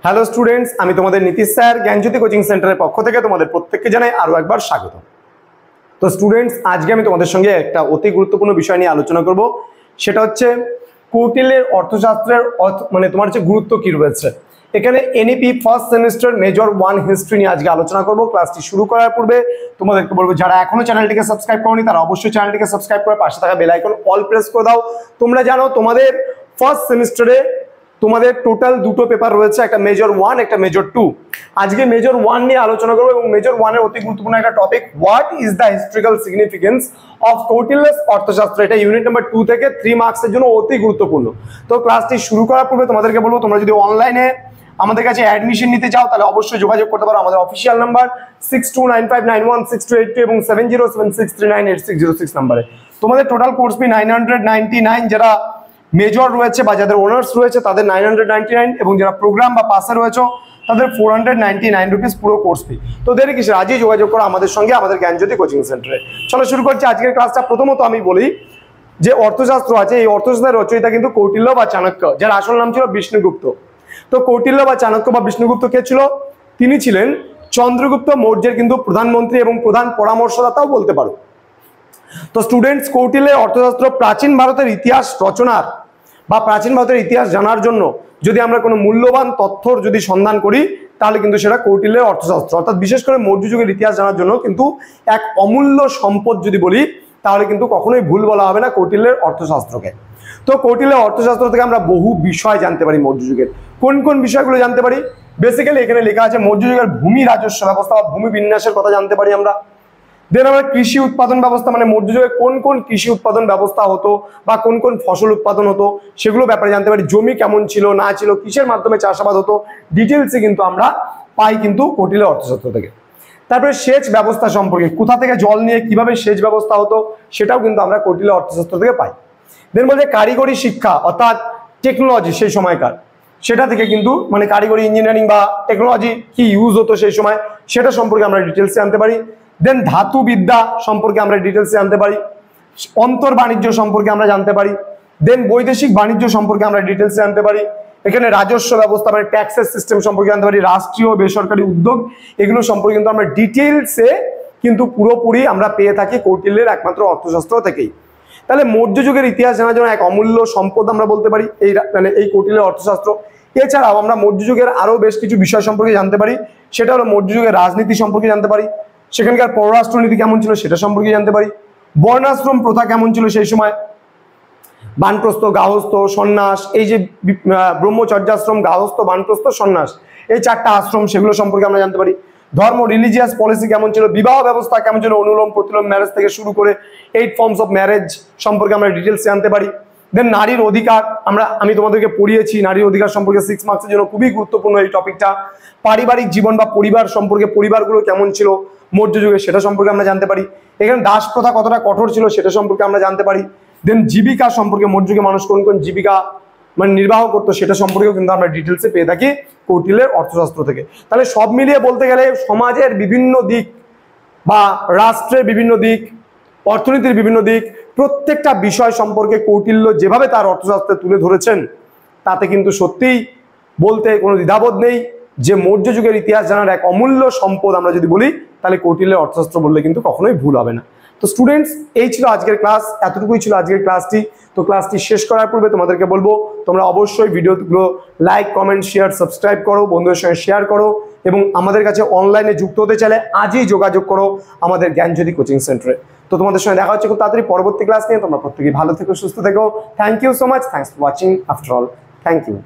Hello students, আমি তোমাদের Nitish sir জ্ঞানজ্যোতি coaching সেন্টারের পক্ষ থেকে তোমাদের প্রত্যেককে জানাই আরো একবার স্বাগত। তো স্টুডেন্টস, আজকে আমি তোমাদের সঙ্গে একটা অতি গুরুত্বপূর্ণ বিষয় নিয়ে আলোচনা করব। সেটা হচ্ছে কৌটিল্যের অর্থশাস্ত্রের মানে তোমার যে গুরুত্ব কি রয়েছে। এখানে NEP first semester major 1 history নিয়ে আজকে আলোচনা করব। ক্লাসটি শুরু করার পূর্বে তোমাদেরকে বলবো, যারা এখনো চ্যানেলটিকে সাবস্ক্রাইব করোনি তারা অবশ্যই চ্যানেলটিকে সাবস্ক্রাইব করে পাশে থাকা বেল আইকন অল প্রেস করে দাও। তোমরা জানো তোমাদের ফার্স্ট সেমিস্টারে তোমাদের টোটাল দুটো পেপার রয়েছে, একটা মেজর 1 একটা মেজর 2। আজকে মেজর 1 নিয়ে আলোচনা করব এবং মেজর 1 এর অতি গুরুত্বপূর্ণ একটা topic, what is the historical significance of Kautilya's Arthashastra. এটা ইউনিট নাম্বার 2 থেকে 3 মার্কসের জন্য অতি গুরুত্বপূর্ণ। তো ক্লাসটি শুরু করার পূর্বে তোমাদেরকে বলবো, তোমরা যদি অনলাইনে আমাদের কাছে অ্যাডমিশন নিতে চাও তাহলে অবশ্যই যোগাযোগ করতে পারো। আমাদের অফিসিয়াল নাম্বার 6295916282 এবং 7076398606 নম্বরে। তোমাদের টোটাল কোর্স ফি 999, যারা মেজর রয়েছে বা যাদের অনার্স রয়েছে তাদের 999, এবং যারা প্রোগ্রাম বা পাসে রয়েছে তাদের 499 রুপিস পুরো কোর্স ফি। তো দেরি কিসের, আজই যোগাযোগ করো আমাদের সঙ্গে, আমাদের জ্ঞানজ্যোতি কোচিং সেন্টারে। চলো শুরু করছি আজকের ক্লাসটা। প্রথমত আমি বলি যে অর্থশাস্ত্র আছে, এই অর্থশাস্ত্রের রচয়িতা কিন্তু কৌটিল্য বা চাণক্য, যার আসল নাম ছিল বিষ্ণুগুপ্ত। তো কৌটিল্য বা চাণক্য বা বিষ্ণুগুপ্ত কে ছিল? তিনি ছিলেন চন্দ্রগুপ্ত মৌর্যের কিন্তু প্রধানমন্ত্রী এবং প্রধান পরামর্শদাতাও বলতে পারো। তো স্টুডেন্টস, কৌটিল্যের অর্থশাস্ত্র প্রাচীন ভারতের ইতিহাস রচনার বা প্রাচীন ভারতের ইতিহাস জানার জন্য যদি আমরা কোনো মূল্যবান তথ্যর যদি সন্ধান করি তাহলে কিন্তু সেটা কৌটিল্যের অর্থশাস্ত্র। অর্থাৎ বিশেষ করে মৌর্য যুগের ইতিহাস জানার জন্য কিন্তু এক অমূল্য সম্পদ যদি বলি তাহলে কিন্তু কখনোই ভুল বলা হবে না কৌটিল্যের অর্থশাস্ত্রকে। তো কৌটিল্যের অর্থশাস্ত্র থেকে আমরা বহু বিষয় জানতে পারি মৌর্য যুগের। কোন কোন বিষয়গুলো জানতে পারি? বেসিক্যালি এখানে লেখা আছে মৌর্য যুগের ভূমি রাজস্ব ব্যবস্থা বা ভূমি বিন্যাসের কথা জানতে পারি আমরা। দেন আমরা কৃষি উৎপাদন ব্যবস্থা, মানে মৌর্য যুগে কোন কোন কৃষি উৎপাদন ব্যবস্থা হতো বা কোন কোন ফসল উৎপাদন হতো সেগুলো ব্যাপারে জানতে পারি। জমি কেমন ছিল না ছিল, কিসের মাধ্যমে চাষাবাদ হতো, ডিটেলসে কিন্তু আমরা পাই কিন্তু কৌটিল্যের অর্থশাস্ত্র থেকে। তারপরে সেচ ব্যবস্থা সম্পর্কে, কোথা থেকে জল নিয়ে কিভাবে সেচ ব্যবস্থা হতো সেটাও কিন্তু আমরা কৌটিল্যের অর্থশাস্ত্র থেকে পাই। দেন বলছে কারিগরি শিক্ষা অর্থাৎ টেকনোলজি সেই সময়কার, সেটা থেকে কিন্তু মানে কারিগরি ইঞ্জিনিয়ারিং বা টেকনোলজি কি ইউজ হতো সেই সময় সেটা সম্পর্কে আমরা ডিটেলসে জানতে পারি। দেন ধাতু বিদ্যা সম্পর্কে আমরা ডিটেলসে জানতে পারি। অন্তর বাণিজ্য সম্পর্কে আমরা জানতে পারি। দেন বৈদেশিক বাণিজ্য সম্পর্কে আমরা ডিটেলসে জানতে পারি। এখানে রাজস্ব ব্যবস্থা মানে ট্যাক্সের সিস্টেম সম্পর্কে জানতে পারি। রাষ্ট্রীয় বেসরকারি উদ্যোগ এগুলো সম্পর্কে কিন্তু আমরা ডিটেলসে কিন্তু পুরোপুরি আমরা পেয়ে থাকি কৌটিল্যের একমাত্র অর্থশাস্ত্র থেকেই। তাহলে মৌর্য যুগের ইতিহাস জানার জন্য এক অমূল্য সম্পদ আমরা বলতে পারি এই কৌটিল্যের অর্থশাস্ত্র। এছাড়াও আমরা মৌর্য যুগের আরো বেশ কিছু বিষয় সম্পর্কে জানতে পারি। সেটা হলো মৌর্য যুগের রাজনীতি সম্পর্কে জানতে পারি, সেখানকার পররাষ্ট্রনীতি কেমন ছিল সেটা সম্পর্কে জানতে পারি, বর্ণাশ্রম প্রথা কেমন ছিল সেই সময়, বানপ্রস্থ, গাহস্থ, সন্ন্যাস, এই যে ব্রহ্মচর্যাশ্রম, গাহস্থ, বানপ্রস্থ, সন্ন্যাস, এই 4টা আশ্রম সেগুলো সম্পর্কে আমরা জানতে পারি। ধর্ম রিলিজিয়াস পলিসি কেমন ছিল, বিবাহ ব্যবস্থা কেমন ছিল, অনুলোম প্রতিলোম ম্যারেজ থেকে শুরু করে 8 ফর্মস অফ ম্যারেজ সম্পর্কে আমরা ডিটেলস জানতে পারি। দেন নারীর অধিকার আমি তোমাদেরকে পড়িয়েছি, নারীর অধিকার সম্পর্কে 6 মার্কসের জন্য খুবই গুরুত্বপূর্ণ এই টপিকটা। পারিবারিক জীবন বা পরিবার সম্পর্কে, পরিবারগুলো কেমন ছিল মৌর্য যুগে সেটা সম্পর্কে আমরা জানতে পারি। এখানে দাস প্রথা কতটা কঠোর ছিল সেটা সম্পর্কে আমরা জানতে পারি। দেন জীবিকা সম্পর্কে, মৌর্য যুগে মানুষ কোন কোন জীবিকা মানে নির্বাহ করতো সেটা সম্পর্কেও কিন্তু আমরা ডিটেলসে পেয়ে থাকি কৌটিল্যের অর্থশাস্ত্র থেকে। তাহলে সব মিলিয়ে বলতে গেলে সমাজের বিভিন্ন দিক বা রাষ্ট্রের বিভিন্ন দিক, অর্থনীতির বিভিন্ন দিক, প্রত্যেকটা বিষয় সম্পর্কে কৌটিল্য যেভাবে তার অর্থশাস্ত্রে তুলে ধরেছেন তাতে কিন্তু সত্যিই বলতে কোনো দ্বিধাবোধ নেই যে মৌর্য যুগের ইতিহাস জানার এক অমূল্য সম্পদ আমরা যদি বলি তাহলে কৌটিল্যের অর্থশাস্ত্র বললে কিন্তু কখনোই ভুল হবে না। তো স্টুডেন্টস, এই ছিল আজকের ক্লাস, এতটুকুই ছিল আজকের ক্লাসটি। তো ক্লাসটি শেষ করার পূর্বে তোমাদেরকে বলবো তোমরা অবশ্যই ভিডিওগুলো লাইক, কমেন্ট, শেয়ার, সাবস্ক্রাইব করো, বন্ধুদের সঙ্গে শেয়ার করো এবং আমাদের কাছে অনলাইনে যুক্ত হতে চাইলে আজই যোগাযোগ করো আমাদের জ্ঞানজ্যোতি কোচিং সেন্টারে। তো তোমাদের সঙ্গে দেখা হচ্ছে খুব তাড়াতাড়ি পরবর্তী ক্লাস নিয়ে। তোমরা প্রত্যেকেই ভালো থেকো, সুস্থ থেকো। Thank you so much, thanks for watching after all, thank you.